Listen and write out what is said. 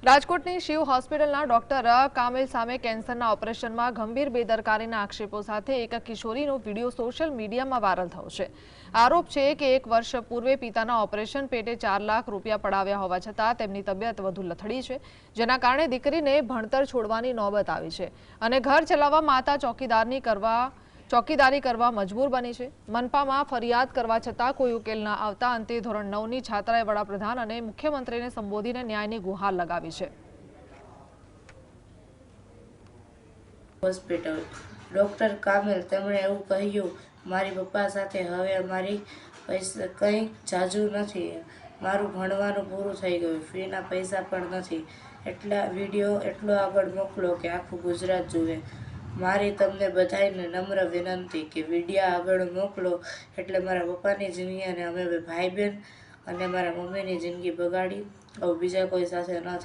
રાજકોટની શિવ હોસ્પિટલના ડોક્ટર કામિલ સામે કેન્સરના ઓપરેશનમાં ગંભીર બેદરકારીના આક્ષેપો સાથે એક કિશોરીનો વિડીયો સોશિયલ મીડિયામાં વાયરલ થયો છે। આરોપ છે કે 1 વર્ષ પૂર્વે પિતાના ઓપરેશન પેટે 4 લાખ રૂપિયા પડાવ્યા હોવા છતાં તેમની તબિયત વધુ લથડી છે, જેના કારણે દીકરીને ભણતર છોડવાની નોબત આવી છે અને ઘર ચલાવવા માતા ચોકીદારી કરવા મજબૂર બની છે। મનપામાં ફરિયાદ કરવા છતાં કોઈ ઉકેલ ન આવતા અંતે ધોરણ 9ની છાત્રાએ વડાપ્રધાન અને મુખ્યમંત્રીને સંબોધીને ન્યાયની ગુહાર લગાવી છે। હોસ્પિટલ ડોક્ટર કામિલ તેમણે એવું કહ્યું, મારી પપ્પા સાથે હવે અમારી પૈસા કંઈ જાજુ નથી, મારું ભણવાનું પૂરું થઈ ગયું, ફીના પૈસા પણ નથી, એટલા વિડીયો એટલો આગળ મોકલો કે આખું ગુજરાત જુએ। મારી તમને બધાને નમ્ર વિનંતી કે વિડીયો આગળ મોકલો એટલે મારા પપ્પાની જિંદગી અને અમે ભાઈ બહેન અને મારા મમ્મીની જિંદગી બગાડી, હવે બીજા કોઈ સાથે ન થાય।